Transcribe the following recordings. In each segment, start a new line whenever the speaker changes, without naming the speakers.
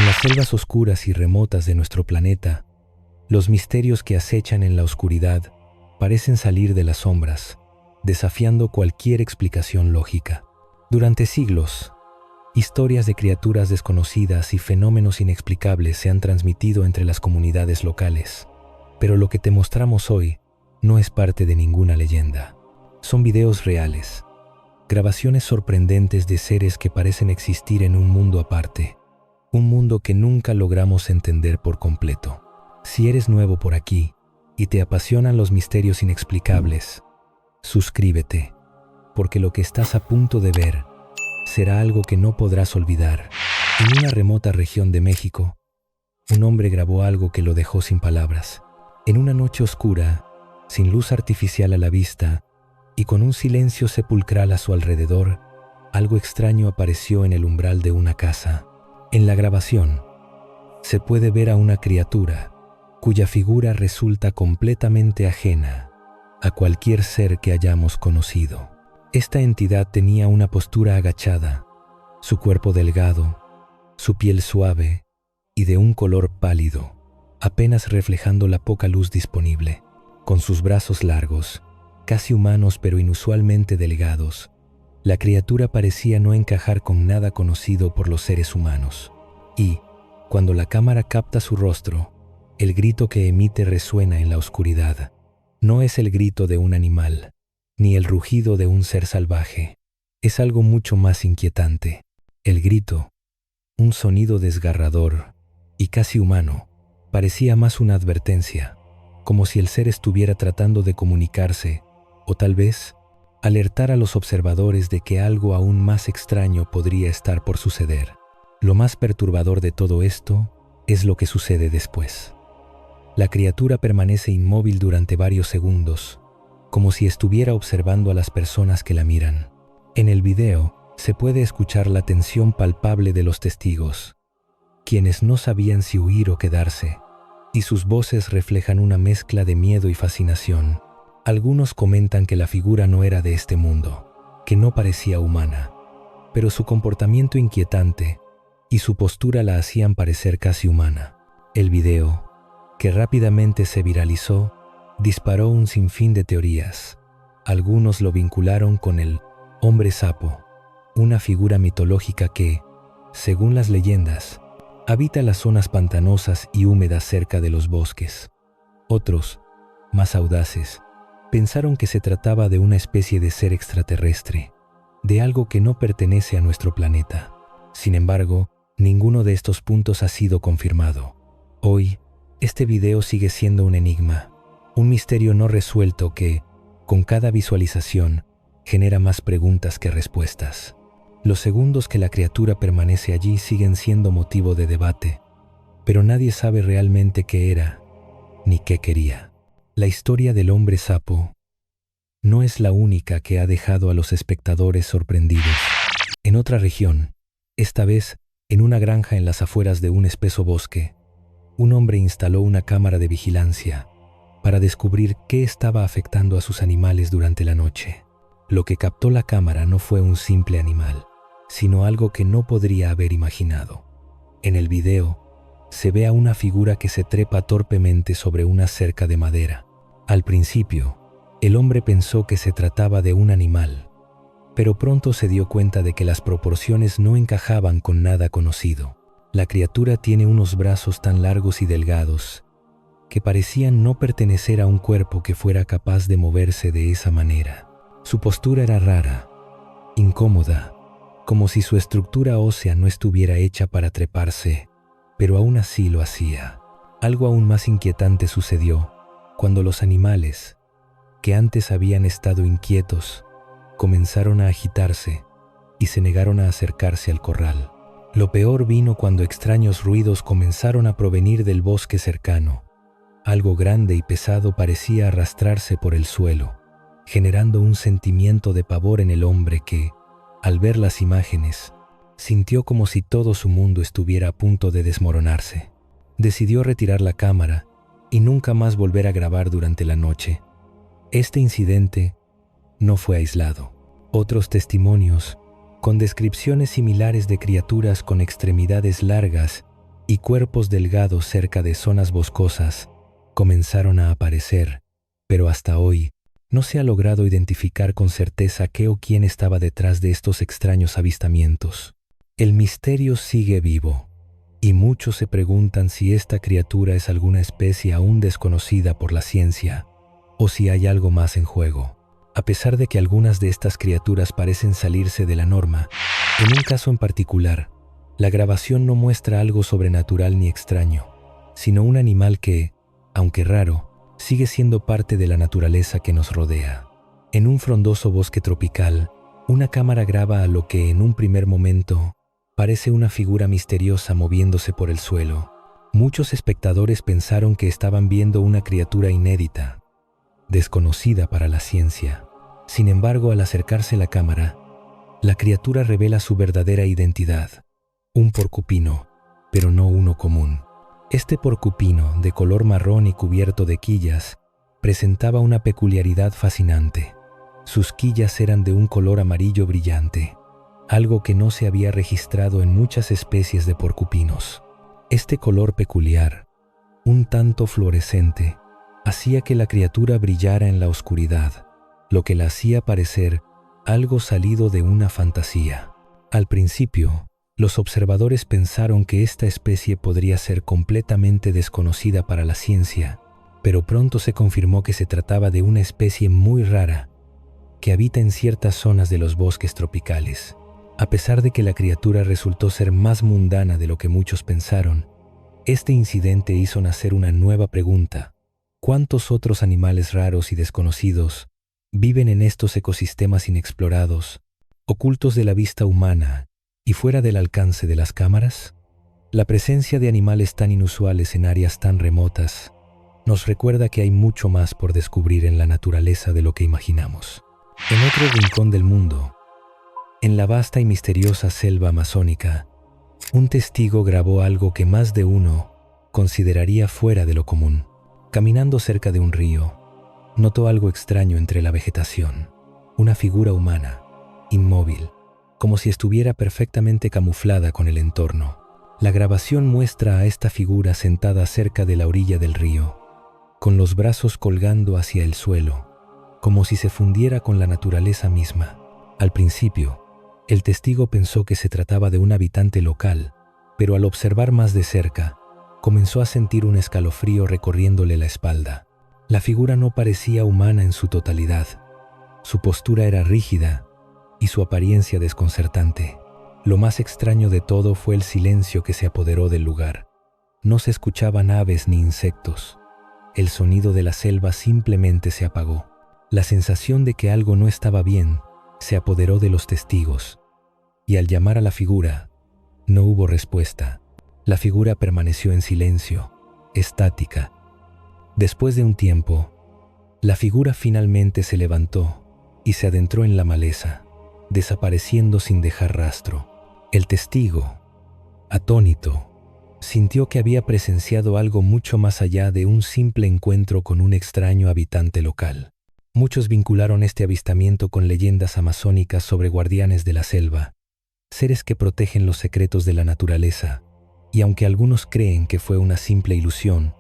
En las selvas oscuras y remotas de nuestro planeta, los misterios que acechan en la oscuridad parecen salir de las sombras, desafiando cualquier explicación lógica. Durante siglos, historias de criaturas desconocidas y fenómenos inexplicables se han transmitido entre las comunidades locales. Pero lo que te mostramos hoy no es parte de ninguna leyenda. Son videos reales, grabaciones sorprendentes de seres que parecen existir en un mundo aparte, un mundo que nunca logramos entender por completo. Si eres nuevo por aquí y te apasionan los misterios inexplicables, suscríbete, porque lo que estás a punto de ver será algo que no podrás olvidar. En una remota región de México, un hombre grabó algo que lo dejó sin palabras. En una noche oscura, sin luz artificial a la vista y con un silencio sepulcral a su alrededor, algo extraño apareció en el umbral de una casa. En la grabación, se puede ver a una criatura cuya figura resulta completamente ajena a cualquier ser que hayamos conocido. Esta entidad tenía una postura agachada, su cuerpo delgado, su piel suave y de un color pálido, apenas reflejando la poca luz disponible. Con sus brazos largos, casi humanos pero inusualmente delgados, la criatura parecía no encajar con nada conocido por los seres humanos. Y, cuando la cámara capta su rostro, el grito que emite resuena en la oscuridad. No es el grito de un animal, ni el rugido de un ser salvaje. Es algo mucho más inquietante. El grito, un sonido desgarrador y casi humano, parecía más una advertencia, como si el ser estuviera tratando de comunicarse, o tal vez alertar a los observadores de que algo aún más extraño podría estar por suceder. Lo más perturbador de todo esto es lo que sucede después. La criatura permanece inmóvil durante varios segundos, como si estuviera observando a las personas que la miran. En el video se puede escuchar la tensión palpable de los testigos, quienes no sabían si huir o quedarse, y sus voces reflejan una mezcla de miedo y fascinación. Algunos comentan que la figura no era de este mundo, que no parecía humana, pero su comportamiento inquietante y su postura la hacían parecer casi humana. El video, que rápidamente se viralizó, disparó un sinfín de teorías. Algunos lo vincularon con el hombre sapo, una figura mitológica que, según las leyendas, habita las zonas pantanosas y húmedas cerca de los bosques. Otros, más audaces, pensaron que se trataba de una especie de ser extraterrestre, de algo que no pertenece a nuestro planeta. Sin embargo, ninguno de estos puntos ha sido confirmado. Hoy, este video sigue siendo un enigma, un misterio no resuelto que, con cada visualización, genera más preguntas que respuestas. Los segundos que la criatura permanece allí siguen siendo motivo de debate, pero nadie sabe realmente qué era ni qué quería. La historia del hombre sapo no es la única que ha dejado a los espectadores sorprendidos. En otra región, esta vez en una granja en las afueras de un espeso bosque, un hombre instaló una cámara de vigilancia para descubrir qué estaba afectando a sus animales durante la noche. Lo que captó la cámara no fue un simple animal, sino algo que no podría haber imaginado. En el video, se ve a una figura que se trepa torpemente sobre una cerca de madera. Al principio, el hombre pensó que se trataba de un animal, pero pronto se dio cuenta de que las proporciones no encajaban con nada conocido. La criatura tiene unos brazos tan largos y delgados que parecían no pertenecer a un cuerpo que fuera capaz de moverse de esa manera. Su postura era rara, incómoda, como si su estructura ósea no estuviera hecha para treparse, pero aún así lo hacía. Algo aún más inquietante sucedió cuando los animales, que antes habían estado inquietos, comenzaron a agitarse y se negaron a acercarse al corral. Lo peor vino cuando extraños ruidos comenzaron a provenir del bosque cercano. Algo grande y pesado parecía arrastrarse por el suelo, generando un sentimiento de pavor en el hombre que, al ver las imágenes, sintió como si todo su mundo estuviera a punto de desmoronarse. Decidió retirar la cámara y nunca más volver a grabar durante la noche. Este incidente no fue aislado. Otros testimonios, con descripciones similares de criaturas con extremidades largas y cuerpos delgados cerca de zonas boscosas comenzaron a aparecer, pero hasta hoy no se ha logrado identificar con certeza qué o quién estaba detrás de estos extraños avistamientos. El misterio sigue vivo, y muchos se preguntan si esta criatura es alguna especie aún desconocida por la ciencia, o si hay algo más en juego. A pesar de que algunas de estas criaturas parecen salirse de la norma, en un caso en particular, la grabación no muestra algo sobrenatural ni extraño, sino un animal que, aunque raro, sigue siendo parte de la naturaleza que nos rodea. En un frondoso bosque tropical, una cámara graba a lo que en un primer momento parece una figura misteriosa moviéndose por el suelo. Muchos espectadores pensaron que estaban viendo una criatura inédita, desconocida para la ciencia. Sin embargo, al acercarse la cámara, la criatura revela su verdadera identidad: un porcupino, pero no uno común. Este porcupino, de color marrón y cubierto de quillas, presentaba una peculiaridad fascinante. Sus quillas eran de un color amarillo brillante, algo que no se había registrado en muchas especies de porcupinos. Este color peculiar, un tanto fluorescente, hacía que la criatura brillara en la oscuridad, lo que la hacía parecer algo salido de una fantasía. Al principio, los observadores pensaron que esta especie podría ser completamente desconocida para la ciencia, pero pronto se confirmó que se trataba de una especie muy rara que habita en ciertas zonas de los bosques tropicales. A pesar de que la criatura resultó ser más mundana de lo que muchos pensaron, este incidente hizo nacer una nueva pregunta: ¿cuántos otros animales raros y desconocidos viven en estos ecosistemas inexplorados, ocultos de la vista humana y fuera del alcance de las cámaras? La presencia de animales tan inusuales en áreas tan remotas nos recuerda que hay mucho más por descubrir en la naturaleza de lo que imaginamos. En otro rincón del mundo, en la vasta y misteriosa selva amazónica, un testigo grabó algo que más de uno consideraría fuera de lo común. Caminando cerca de un río, notó algo extraño entre la vegetación: una figura humana, inmóvil, como si estuviera perfectamente camuflada con el entorno. La grabación muestra a esta figura sentada cerca de la orilla del río, con los brazos colgando hacia el suelo, como si se fundiera con la naturaleza misma. Al principio, el testigo pensó que se trataba de un habitante local, pero al observar más de cerca, comenzó a sentir un escalofrío recorriéndole la espalda. La figura no parecía humana en su totalidad. Su postura era rígida y su apariencia desconcertante. Lo más extraño de todo fue el silencio que se apoderó del lugar. No se escuchaban aves ni insectos. El sonido de la selva simplemente se apagó. La sensación de que algo no estaba bien se apoderó de los testigos, y al llamar a la figura, no hubo respuesta. La figura permaneció en silencio, estática. Después de un tiempo, la figura finalmente se levantó y se adentró en la maleza, desapareciendo sin dejar rastro. El testigo, atónito, sintió que había presenciado algo mucho más allá de un simple encuentro con un extraño habitante local. Muchos vincularon este avistamiento con leyendas amazónicas sobre guardianes de la selva, seres que protegen los secretos de la naturaleza, y aunque algunos creen que fue una simple ilusión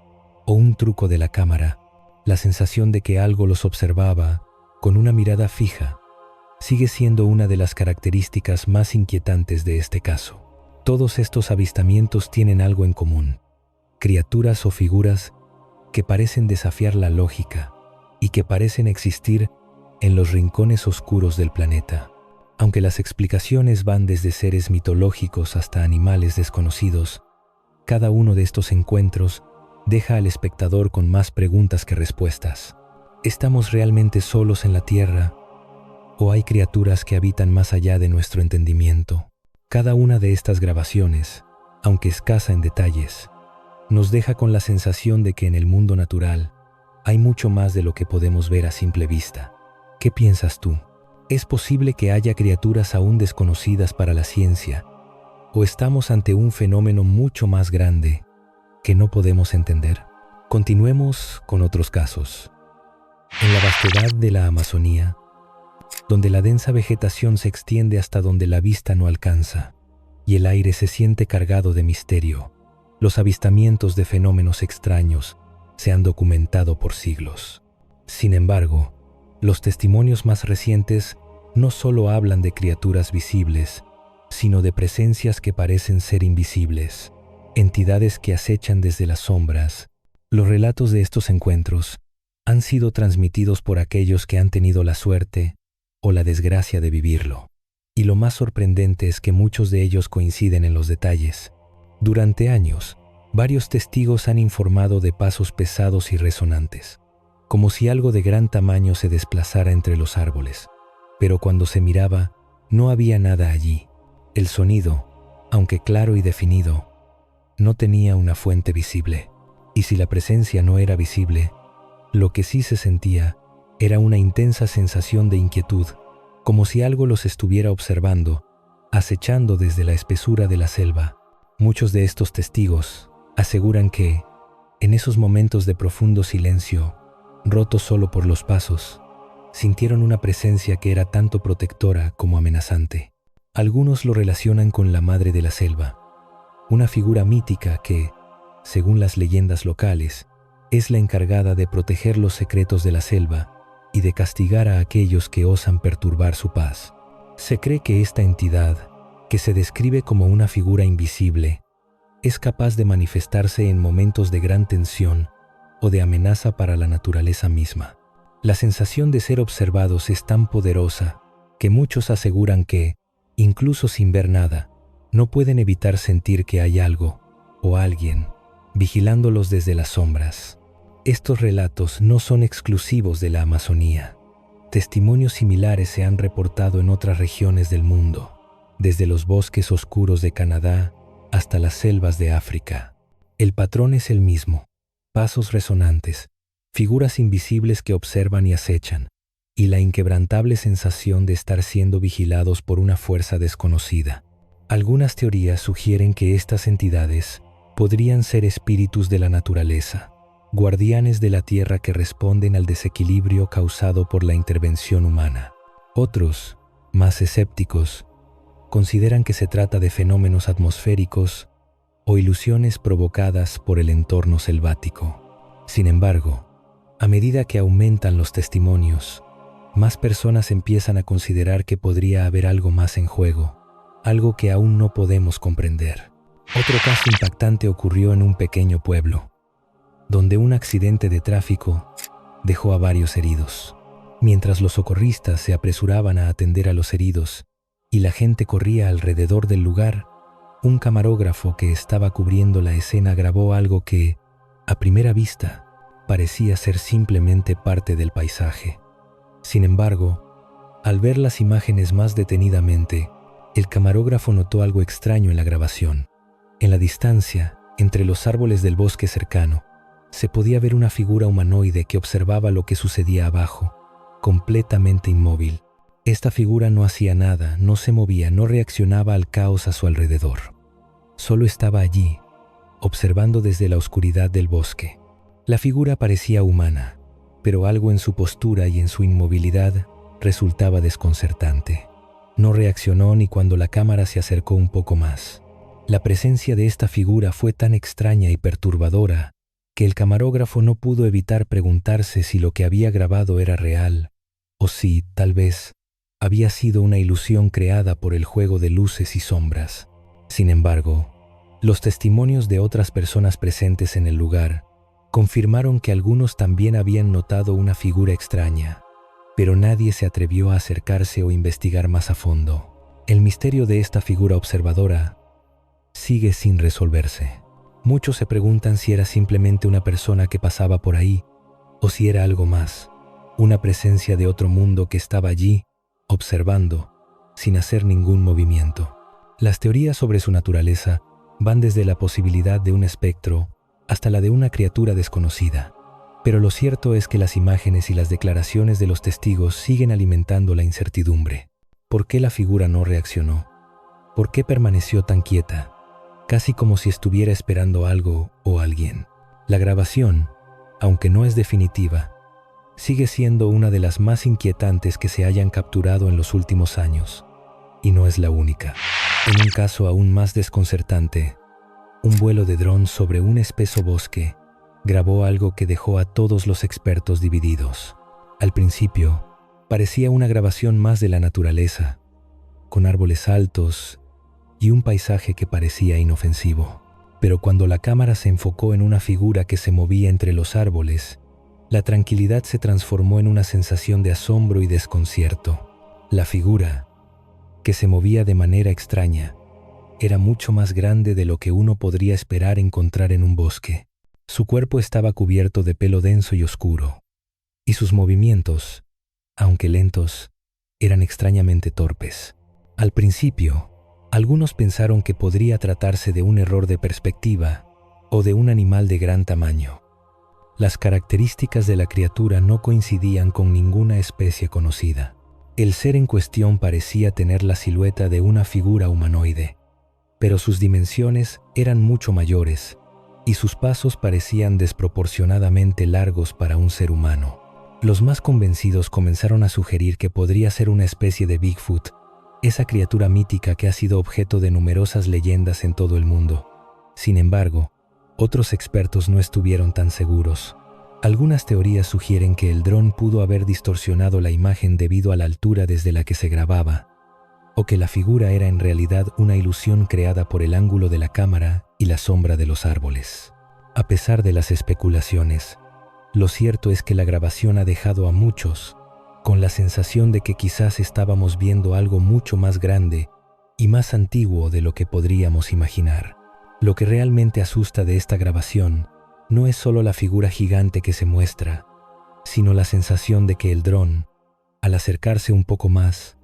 o un truco de la cámara, la sensación de que algo los observaba con una mirada fija sigue siendo una de las características más inquietantes de este caso. Todos estos avistamientos tienen algo en común: criaturas o figuras que parecen desafiar la lógica y que parecen existir en los rincones oscuros del planeta. Aunque las explicaciones van desde seres mitológicos hasta animales desconocidos, cada uno de estos encuentros deja al espectador con más preguntas que respuestas. ¿Estamos realmente solos en la Tierra? ¿O hay criaturas que habitan más allá de nuestro entendimiento? Cada una de estas grabaciones, aunque escasa en detalles, nos deja con la sensación de que en el mundo natural hay mucho más de lo que podemos ver a simple vista. ¿Qué piensas tú? ¿Es posible que haya criaturas aún desconocidas para la ciencia? ¿O estamos ante un fenómeno mucho más grande que no podemos entender? Continuemos con otros casos. En la vastedad de la Amazonía, donde la densa vegetación se extiende hasta donde la vista no alcanza y el aire se siente cargado de misterio, los avistamientos de fenómenos extraños se han documentado por siglos. Sin embargo, los testimonios más recientes no solo hablan de criaturas visibles, sino de presencias que parecen ser invisibles, entidades que acechan desde las sombras. Los relatos de estos encuentros han sido transmitidos por aquellos que han tenido la suerte o la desgracia de vivirlo. Y lo más sorprendente es que muchos de ellos coinciden en los detalles. Durante años, varios testigos han informado de pasos pesados y resonantes, como si algo de gran tamaño se desplazara entre los árboles. Pero cuando se miraba, no había nada allí. El sonido, aunque claro y definido, no tenía una fuente visible. Y si la presencia no era visible, lo que sí se sentía era una intensa sensación de inquietud, como si algo los estuviera observando, acechando desde la espesura de la selva. Muchos de estos testigos aseguran que, en esos momentos de profundo silencio, rotos solo por los pasos, sintieron una presencia que era tanto protectora como amenazante. Algunos lo relacionan con la madre de la selva, una figura mítica que, según las leyendas locales, es la encargada de proteger los secretos de la selva y de castigar a aquellos que osan perturbar su paz. Se cree que esta entidad, que se describe como una figura invisible, es capaz de manifestarse en momentos de gran tensión o de amenaza para la naturaleza misma. La sensación de ser observados es tan poderosa que muchos aseguran que, incluso sin ver nada, no pueden evitar sentir que hay algo o alguien vigilándolos desde las sombras. Estos relatos no son exclusivos de la Amazonía. Testimonios similares se han reportado en otras regiones del mundo, desde los bosques oscuros de Canadá hasta las selvas de África. El patrón es el mismo: pasos resonantes, figuras invisibles que observan y acechan, y la inquebrantable sensación de estar siendo vigilados por una fuerza desconocida. Algunas teorías sugieren que estas entidades podrían ser espíritus de la naturaleza, guardianes de la tierra que responden al desequilibrio causado por la intervención humana. Otros, más escépticos, consideran que se trata de fenómenos atmosféricos o ilusiones provocadas por el entorno selvático. Sin embargo, a medida que aumentan los testimonios, más personas empiezan a considerar que podría haber algo más en juego, algo que aún no podemos comprender. Otro caso impactante ocurrió en un pequeño pueblo, donde un accidente de tráfico dejó a varios heridos. Mientras los socorristas se apresuraban a atender a los heridos y la gente corría alrededor del lugar, un camarógrafo que estaba cubriendo la escena grabó algo que, a primera vista, parecía ser simplemente parte del paisaje. Sin embargo, al ver las imágenes más detenidamente, el camarógrafo notó algo extraño en la grabación. En la distancia, entre los árboles del bosque cercano, se podía ver una figura humanoide que observaba lo que sucedía abajo, completamente inmóvil. Esta figura no hacía nada, no se movía, no reaccionaba al caos a su alrededor. Solo estaba allí, observando desde la oscuridad del bosque. La figura parecía humana, pero algo en su postura y en su inmovilidad resultaba desconcertante. No reaccionó ni cuando la cámara se acercó un poco más. La presencia de esta figura fue tan extraña y perturbadora que el camarógrafo no pudo evitar preguntarse si lo que había grabado era real o si, tal vez, había sido una ilusión creada por el juego de luces y sombras. Sin embargo, los testimonios de otras personas presentes en el lugar confirmaron que algunos también habían notado una figura extraña, pero nadie se atrevió a acercarse o investigar más a fondo. El misterio de esta figura observadora sigue sin resolverse. Muchos se preguntan si era simplemente una persona que pasaba por ahí o si era algo más, una presencia de otro mundo que estaba allí, observando, sin hacer ningún movimiento. Las teorías sobre su naturaleza van desde la posibilidad de un espectro hasta la de una criatura desconocida. Pero lo cierto es que las imágenes y las declaraciones de los testigos siguen alimentando la incertidumbre. ¿Por qué la figura no reaccionó? ¿Por qué permaneció tan quieta, casi como si estuviera esperando algo o alguien? La grabación, aunque no es definitiva, sigue siendo una de las más inquietantes que se hayan capturado en los últimos años, y no es la única. En un caso aún más desconcertante, Un vuelo de dron sobre un espeso bosque grabó algo que dejó a todos los expertos divididos. Al principio, parecía una grabación más de la naturaleza, con árboles altos y un paisaje que parecía inofensivo. Pero cuando la cámara se enfocó en una figura que se movía entre los árboles, la tranquilidad se transformó en una sensación de asombro y desconcierto. La figura, que se movía de manera extraña, era mucho más grande de lo que uno podría esperar encontrar en un bosque. Su cuerpo estaba cubierto de pelo denso y oscuro, y sus movimientos, aunque lentos, eran extrañamente torpes. Al principio, algunos pensaron que podría tratarse de un error de perspectiva o de un animal de gran tamaño. Las características de la criatura no coincidían con ninguna especie conocida. El ser en cuestión parecía tener la silueta de una figura humanoide, pero sus dimensiones eran mucho mayores y sus pasos parecían desproporcionadamente largos para un ser humano. Los más convencidos comenzaron a sugerir que podría ser una especie de Bigfoot, esa criatura mítica que ha sido objeto de numerosas leyendas en todo el mundo. Sin embargo, otros expertos no estuvieron tan seguros. Algunas teorías sugieren que el dron pudo haber distorsionado la imagen debido a la altura desde la que se grababa, o que la figura era en realidad una ilusión creada por el ángulo de la cámara y la sombra de los árboles. A pesar de las especulaciones, lo cierto es que la grabación ha dejado a muchos con la sensación de que quizás estábamos viendo algo mucho más grande y más antiguo de lo que podríamos imaginar. Lo que realmente asusta de esta grabación no es solo la figura gigante que se muestra, sino la sensación de que el dron, al acercarse un poco más,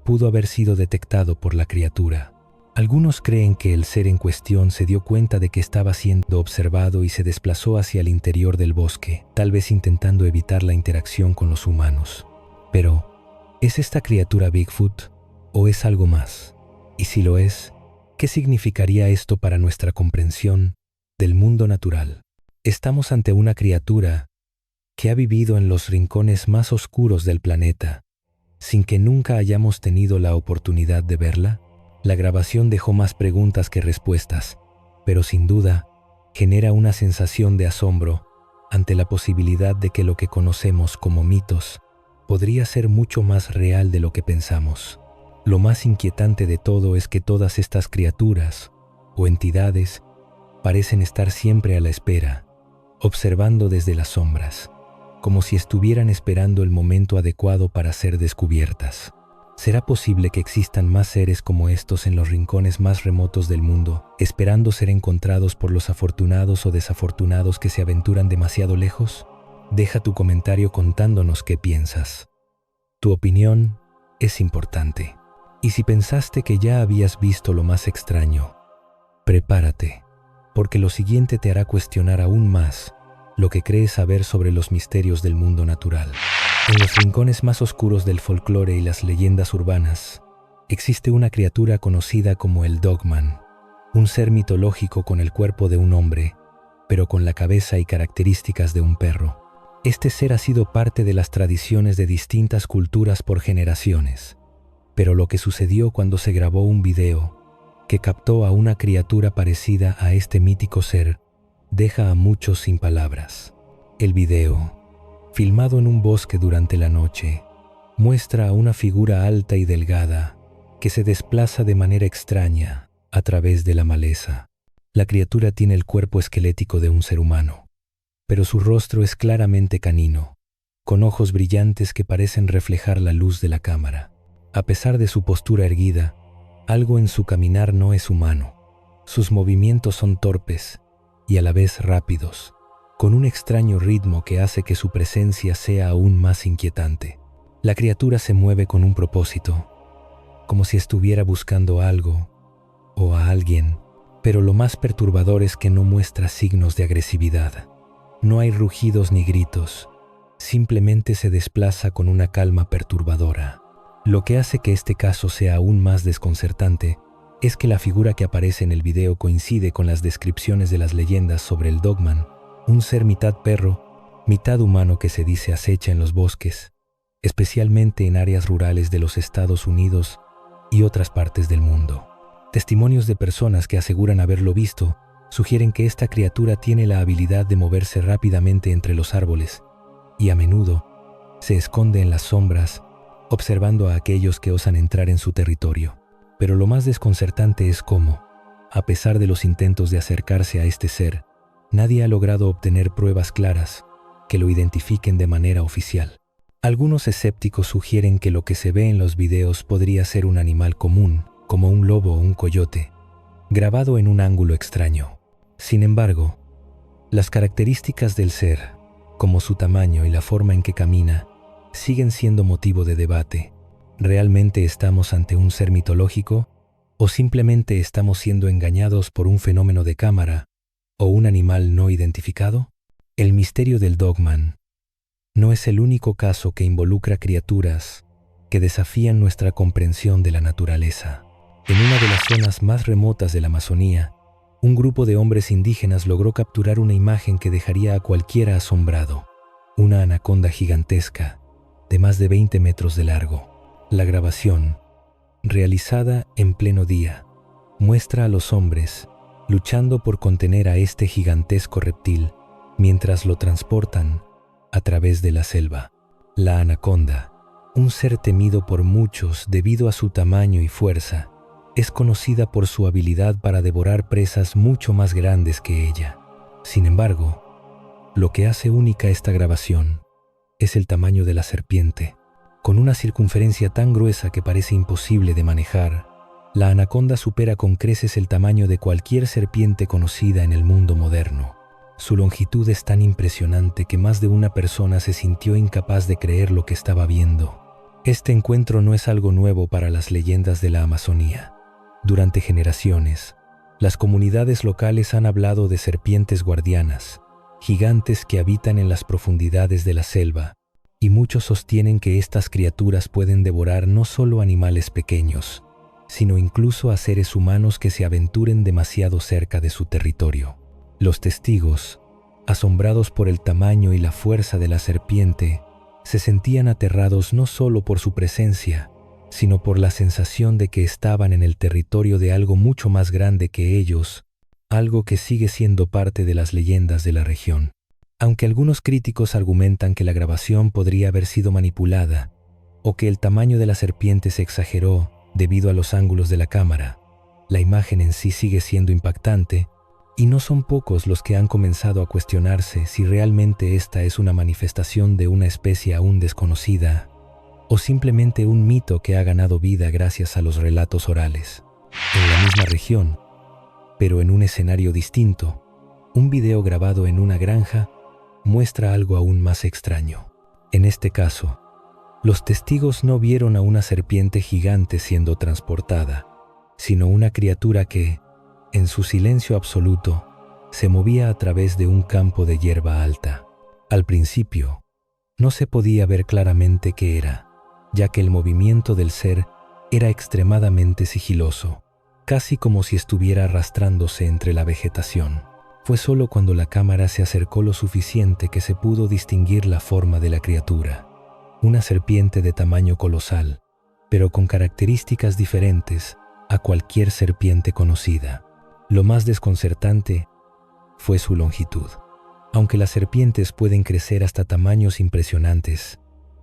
pudo haber sido detectado por la criatura. Algunos creen que el ser en cuestión se dio cuenta de que estaba siendo observado y se desplazó hacia el interior del bosque, tal vez intentando evitar la interacción con los humanos. Pero, ¿es esta criatura Bigfoot o es algo más? Y si lo es, ¿qué significaría esto para nuestra comprensión del mundo natural? Estamos ante una criatura que ha vivido en los rincones más oscuros del planeta, sin que nunca hayamos tenido la oportunidad de verla. La grabación dejó más preguntas que respuestas, pero sin duda genera una sensación de asombro ante la posibilidad de que lo que conocemos como mitos podría ser mucho más real de lo que pensamos. Lo más inquietante de todo es que todas estas criaturas o entidades parecen estar siempre a la espera, observando desde las sombras, como si estuvieran esperando el momento adecuado para ser descubiertas. ¿Será posible que existan más seres como estos en los rincones más remotos del mundo, esperando ser encontrados por los afortunados o desafortunados que se aventuran demasiado lejos? Deja tu comentario contándonos qué piensas. Tu opinión es importante. Y si pensaste que ya habías visto lo más extraño, prepárate, porque lo siguiente te hará cuestionar aún más lo que crees saber sobre los misterios del mundo natural. En los rincones más oscuros del folclore y las leyendas urbanas, existe una criatura conocida como el Dogman, un ser mitológico con el cuerpo de un hombre, pero con la cabeza y características de un perro. Este ser ha sido parte de las tradiciones de distintas culturas por generaciones, pero lo que sucedió cuando se grabó un video que captó a una criatura parecida a este mítico ser deja a muchos sin palabras. El video, filmado en un bosque durante la noche, muestra a una figura alta y delgada que se desplaza de manera extraña a través de la maleza. La criatura tiene el cuerpo esquelético de un ser humano, pero su rostro es claramente canino, con ojos brillantes que parecen reflejar la luz de la cámara. A pesar de su postura erguida, algo en su caminar no es humano. Sus movimientos son torpes y a la vez rápidos, con un extraño ritmo que hace que su presencia sea aún más inquietante. La criatura se mueve con un propósito, como si estuviera buscando algo o a alguien, pero lo más perturbador es que no muestra signos de agresividad. No hay rugidos ni gritos, simplemente se desplaza con una calma perturbadora. Lo que hace que este caso sea aún más desconcertante es que la figura que aparece en el video coincide con las descripciones de las leyendas sobre el Dogman, un ser mitad perro, mitad humano que se dice acecha en los bosques, especialmente en áreas rurales de los Estados Unidos y otras partes del mundo. Testimonios de personas que aseguran haberlo visto sugieren que esta criatura tiene la habilidad de moverse rápidamente entre los árboles y a menudo se esconde en las sombras, observando a aquellos que osan entrar en su territorio. Pero lo más desconcertante es cómo, a pesar de los intentos de acercarse a este ser, nadie ha logrado obtener pruebas claras que lo identifiquen de manera oficial. Algunos escépticos sugieren que lo que se ve en los videos podría ser un animal común, como un lobo o un coyote, grabado en un ángulo extraño. Sin embargo, las características del ser, como su tamaño y la forma en que camina, siguen siendo motivo de debate. ¿Realmente estamos ante un ser mitológico o simplemente estamos siendo engañados por un fenómeno de cámara o un animal no identificado? El misterio del Dogman no es el único caso que involucra criaturas que desafían nuestra comprensión de la naturaleza. En una de las zonas más remotas de la Amazonía, un grupo de hombres indígenas logró capturar una imagen que dejaría a cualquiera asombrado. Una anaconda gigantesca, de más de 20 metros de largo. La grabación, realizada en pleno día, muestra a los hombres luchando por contener a este gigantesco reptil mientras lo transportan a través de la selva. La anaconda, un ser temido por muchos debido a su tamaño y fuerza, es conocida por su habilidad para devorar presas mucho más grandes que ella. Sin embargo, lo que hace única esta grabación es el tamaño de la serpiente. Con una circunferencia tan gruesa que parece imposible de manejar, la anaconda supera con creces el tamaño de cualquier serpiente conocida en el mundo moderno. Su longitud es tan impresionante que más de una persona se sintió incapaz de creer lo que estaba viendo. Este encuentro no es algo nuevo para las leyendas de la Amazonía. Durante generaciones, las comunidades locales han hablado de serpientes guardianas, gigantes que habitan en las profundidades de la selva, y muchos sostienen que estas criaturas pueden devorar no solo animales pequeños, sino incluso a seres humanos que se aventuren demasiado cerca de su territorio. Los testigos, asombrados por el tamaño y la fuerza de la serpiente, se sentían aterrados no solo por su presencia, sino por la sensación de que estaban en el territorio de algo mucho más grande que ellos, algo que sigue siendo parte de las leyendas de la región. Aunque algunos críticos argumentan que la grabación podría haber sido manipulada, o que el tamaño de la serpiente se exageró debido a los ángulos de la cámara, la imagen en sí sigue siendo impactante, y no son pocos los que han comenzado a cuestionarse si realmente esta es una manifestación de una especie aún desconocida o simplemente un mito que ha ganado vida gracias a los relatos orales. En la misma región, pero en un escenario distinto, un video grabado en una granja muestra algo aún más extraño. En este caso, los testigos no vieron a una serpiente gigante siendo transportada, sino una criatura que, en su silencio absoluto, se movía a través de un campo de hierba alta. Al principio, no se podía ver claramente qué era, ya que el movimiento del ser era extremadamente sigiloso, casi como si estuviera arrastrándose entre la vegetación. Fue solo cuando la cámara se acercó lo suficiente que se pudo distinguir la forma de la criatura. Una serpiente de tamaño colosal, pero con características diferentes a cualquier serpiente conocida. Lo más desconcertante fue su longitud. Aunque las serpientes pueden crecer hasta tamaños impresionantes,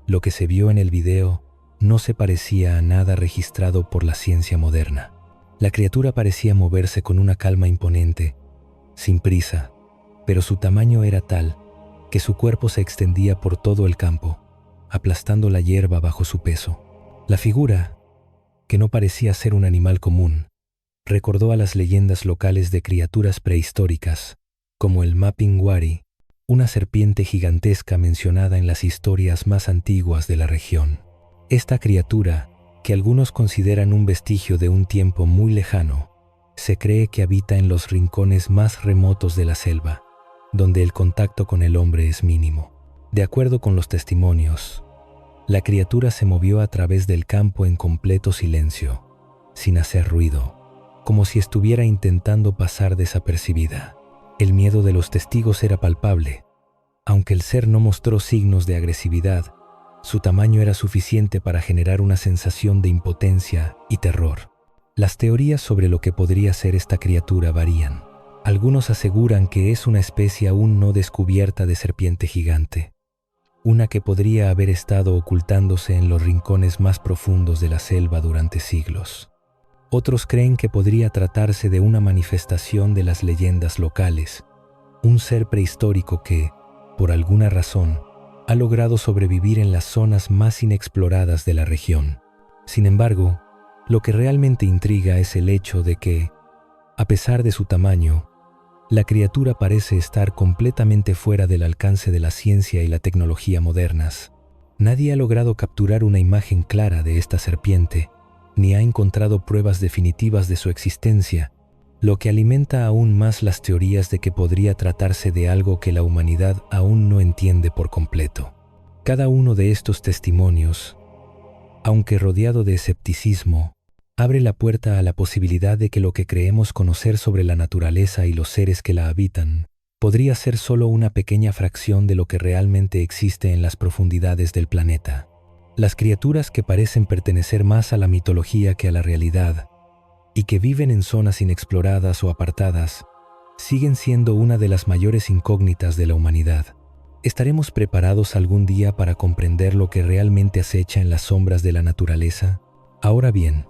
lo que se vio en el video no se parecía a nada registrado por la ciencia moderna. La criatura parecía moverse con una calma imponente, sin prisa, pero su tamaño era tal que su cuerpo se extendía por todo el campo, aplastando la hierba bajo su peso. La figura, que no parecía ser un animal común, recordó a las leyendas locales de criaturas prehistóricas, como el Mapinguari, una serpiente gigantesca mencionada en las historias más antiguas de la región. Esta criatura, que algunos consideran un vestigio de un tiempo muy lejano, se cree que habita en los rincones más remotos de la selva, donde el contacto con el hombre es mínimo. De acuerdo con los testimonios, la criatura se movió a través del campo en completo silencio, sin hacer ruido, como si estuviera intentando pasar desapercibida. El miedo de los testigos era palpable. Aunque el ser no mostró signos de agresividad, su tamaño era suficiente para generar una sensación de impotencia y terror. Las teorías sobre lo que podría ser esta criatura varían. Algunos aseguran que es una especie aún no descubierta de serpiente gigante, una que podría haber estado ocultándose en los rincones más profundos de la selva durante siglos. Otros creen que podría tratarse de una manifestación de las leyendas locales, un ser prehistórico que, por alguna razón, ha logrado sobrevivir en las zonas más inexploradas de la región. Sin embargo, lo que realmente intriga es el hecho de que, a pesar de su tamaño, la criatura parece estar completamente fuera del alcance de la ciencia y la tecnología modernas. Nadie ha logrado capturar una imagen clara de esta serpiente, ni ha encontrado pruebas definitivas de su existencia, lo que alimenta aún más las teorías de que podría tratarse de algo que la humanidad aún no entiende por completo. Cada uno de estos testimonios, aunque rodeado de escepticismo, abre la puerta a la posibilidad de que lo que creemos conocer sobre la naturaleza y los seres que la habitan podría ser solo una pequeña fracción de lo que realmente existe en las profundidades del planeta. Las criaturas que parecen pertenecer más a la mitología que a la realidad y que viven en zonas inexploradas o apartadas siguen siendo una de las mayores incógnitas de la humanidad. ¿Estaremos preparados algún día para comprender lo que realmente acecha en las sombras de la naturaleza? Ahora bien,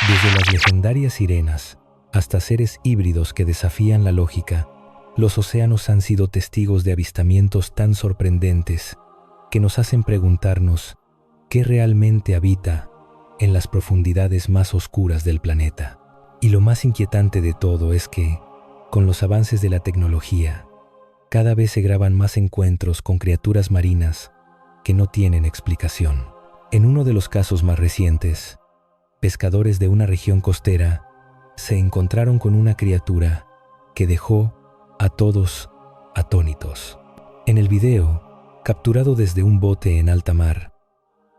desde las legendarias sirenas hasta seres híbridos que desafían la lógica, los océanos han sido testigos de avistamientos tan sorprendentes que nos hacen preguntarnos qué realmente habita en las profundidades más oscuras del planeta. Y lo más inquietante de todo es que, con los avances de la tecnología, cada vez se graban más encuentros con criaturas marinas que no tienen explicación. En uno de los casos más recientes, pescadores de una región costera se encontraron con una criatura que dejó a todos atónitos. En el video, capturado desde un bote en alta mar,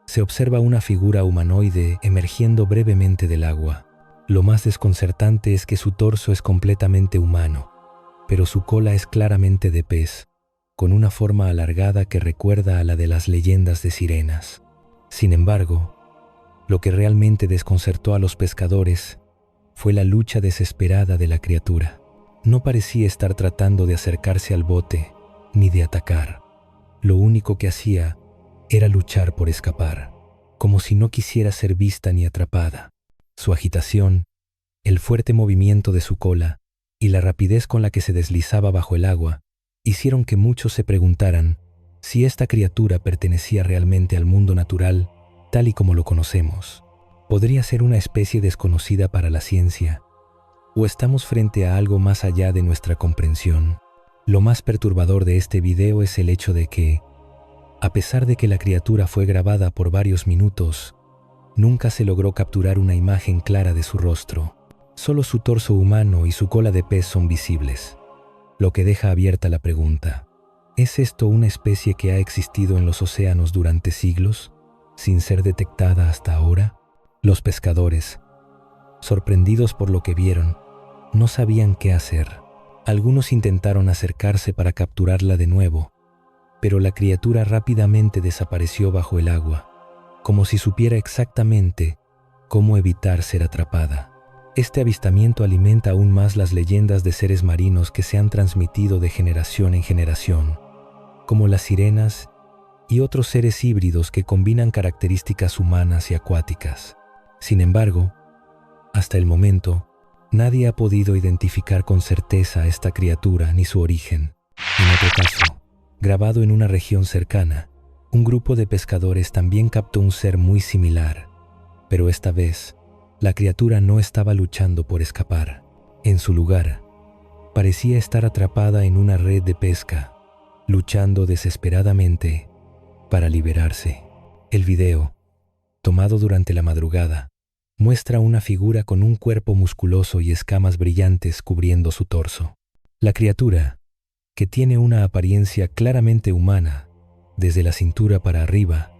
se observa una figura humanoide emergiendo brevemente del agua. Lo más desconcertante es que su torso es completamente humano, pero su cola es claramente de pez, con una forma alargada que recuerda a la de las leyendas de sirenas. Sin embargo, lo que realmente desconcertó a los pescadores fue la lucha desesperada de la criatura. No parecía estar tratando de acercarse al bote ni de atacar. Lo único que hacía era luchar por escapar, como si no quisiera ser vista ni atrapada. Su agitación, el fuerte movimiento de su cola y la rapidez con la que se deslizaba bajo el agua hicieron que muchos se preguntaran si esta criatura pertenecía realmente al mundo natural tal y como lo conocemos. ¿Podría ser una especie desconocida para la ciencia? ¿O estamos frente a algo más allá de nuestra comprensión? Lo más perturbador de este video es el hecho de que, a pesar de que la criatura fue grabada por varios minutos, nunca se logró capturar una imagen clara de su rostro. Solo su torso humano y su cola de pez son visibles, lo que deja abierta la pregunta: ¿es esto una especie que ha existido en los océanos durante siglos, sin ser detectada hasta ahora? Los pescadores, sorprendidos por lo que vieron, no sabían qué hacer. Algunos intentaron acercarse para capturarla de nuevo, pero la criatura rápidamente desapareció bajo el agua, como si supiera exactamente cómo evitar ser atrapada. Este avistamiento alimenta aún más las leyendas de seres marinos que se han transmitido de generación en generación, como las sirenas y otros seres híbridos que combinan características humanas y acuáticas. Sin embargo, hasta el momento, nadie ha podido identificar con certeza a esta criatura ni su origen. En otro caso, grabado en una región cercana, un grupo de pescadores también captó un ser muy similar, pero esta vez, la criatura no estaba luchando por escapar. En su lugar, parecía estar atrapada en una red de pesca, luchando desesperadamente para liberarse. El video, tomado durante la madrugada, muestra una figura con un cuerpo musculoso y escamas brillantes cubriendo su torso. La criatura, que tiene una apariencia claramente humana, desde la cintura para arriba,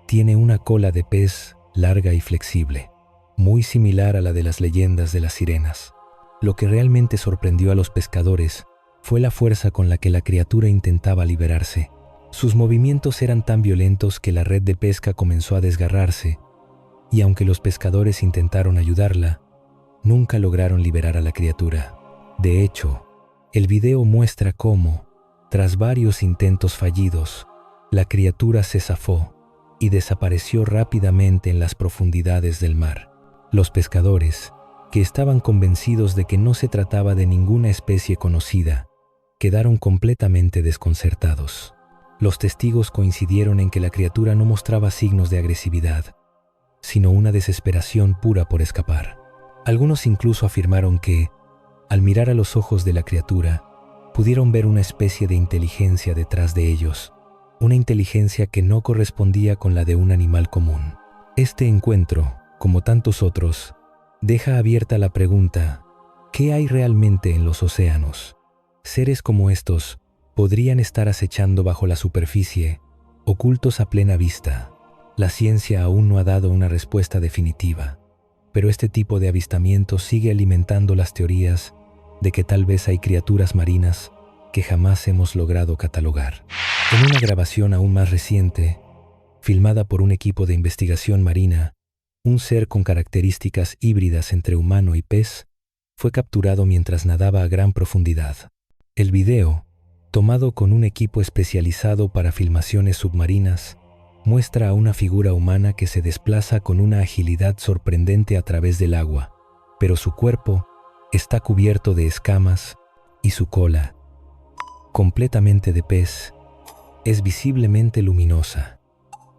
tiene una cola de pez larga y flexible, muy similar a la de las leyendas de las sirenas. Lo que realmente sorprendió a los pescadores fue la fuerza con la que la criatura intentaba liberarse. Sus movimientos eran tan violentos que la red de pesca comenzó a desgarrarse, y aunque los pescadores intentaron ayudarla, nunca lograron liberar a la criatura. De hecho, El video muestra cómo, tras varios intentos fallidos, la criatura se zafó y desapareció rápidamente en las profundidades del mar. Los pescadores, que estaban convencidos de que no se trataba de ninguna especie conocida, quedaron completamente desconcertados. Los testigos coincidieron en que la criatura no mostraba signos de agresividad, sino una desesperación pura por escapar. Algunos incluso afirmaron que, al mirar a los ojos de la criatura, pudieron ver una especie de inteligencia detrás de ellos, una inteligencia que no correspondía con la de un animal común. Este encuentro, como tantos otros, deja abierta la pregunta: ¿qué hay realmente en los océanos? Seres como estos podrían estar acechando bajo la superficie, ocultos a plena vista. La ciencia aún no ha dado una respuesta definitiva, pero este tipo de avistamientos sigue alimentando las teorías de que tal vez hay criaturas marinas que jamás hemos logrado catalogar. En una grabación aún más reciente, filmada por un equipo de investigación marina, un ser con características híbridas entre humano y pez fue capturado mientras nadaba a gran profundidad. El video, tomado con un equipo especializado para filmaciones submarinas, muestra a una figura humana que se desplaza con una agilidad sorprendente a través del agua, pero su cuerpo está cubierto de escamas y su cola, completamente de pez, es visiblemente luminosa,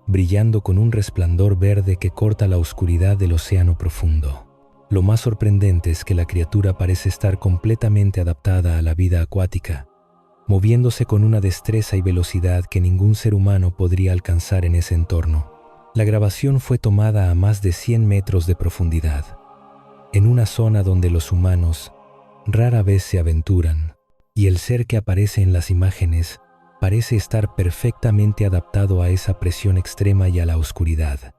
brillando con un resplandor verde que corta la oscuridad del océano profundo. Lo más sorprendente es que la criatura parece estar completamente adaptada a la vida acuática, moviéndose con una destreza y velocidad que ningún ser humano podría alcanzar en ese entorno. La grabación fue tomada a más de 100 metros de profundidad, en una zona donde los humanos rara vez se aventuran, y el ser que aparece en las imágenes parece estar perfectamente adaptado a esa presión extrema y a la oscuridad.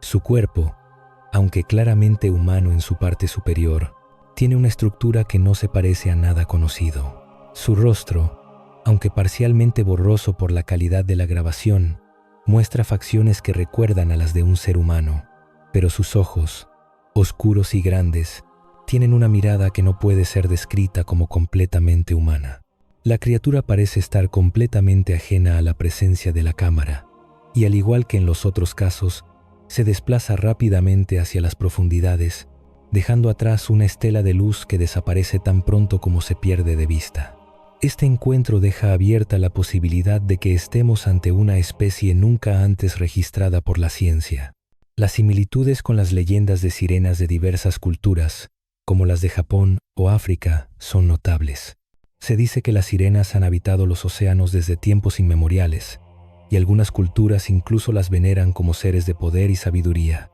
Su cuerpo, aunque claramente humano en su parte superior, tiene una estructura que no se parece a nada conocido. Su rostro, aunque parcialmente borroso por la calidad de la grabación, muestra facciones que recuerdan a las de un ser humano, pero sus ojos, oscuros y grandes, tienen una mirada que no puede ser descrita como completamente humana. La criatura parece estar completamente ajena a la presencia de la cámara, y al igual que en los otros casos, se desplaza rápidamente hacia las profundidades, dejando atrás una estela de luz que desaparece tan pronto como se pierde de vista. Este encuentro deja abierta la posibilidad de que estemos ante una especie nunca antes registrada por la ciencia. Las similitudes con las leyendas de sirenas de diversas culturas, como las de Japón o África, son notables. Se dice que las sirenas han habitado los océanos desde tiempos inmemoriales, y algunas culturas incluso las veneran como seres de poder y sabiduría.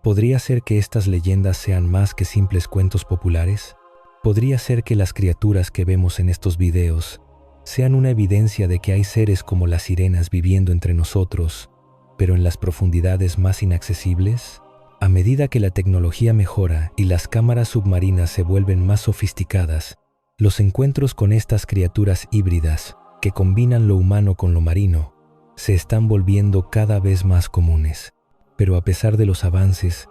¿Podría ser que estas leyendas sean más que simples cuentos populares? ¿Podría ser que las criaturas que vemos en estos videos sean una evidencia de que hay seres como las sirenas viviendo entre nosotros, pero en las profundidades más inaccesibles? A medida que la tecnología mejora y las cámaras submarinas se vuelven más sofisticadas, los encuentros con estas criaturas híbridas, que combinan lo humano con lo marino, se están volviendo cada vez más comunes. Pero a pesar de los avances,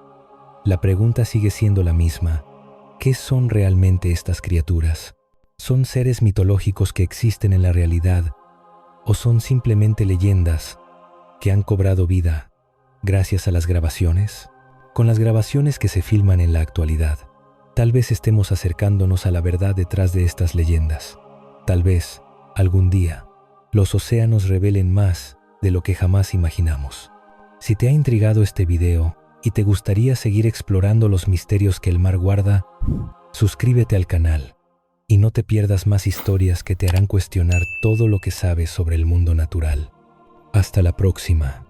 la pregunta sigue siendo la misma: ¿qué son realmente estas criaturas? ¿Son seres mitológicos que existen en la realidad, o son simplemente leyendas que han cobrado vida gracias a las grabaciones? Con las grabaciones que se filman en la actualidad, tal vez estemos acercándonos a la verdad detrás de estas leyendas. Tal vez, algún día, los océanos revelen más de lo que jamás imaginamos. Si te ha intrigado este video y te gustaría seguir explorando los misterios que el mar guarda, suscríbete al canal y no te pierdas más historias que te harán cuestionar todo lo que sabes sobre el mundo natural. Hasta la próxima.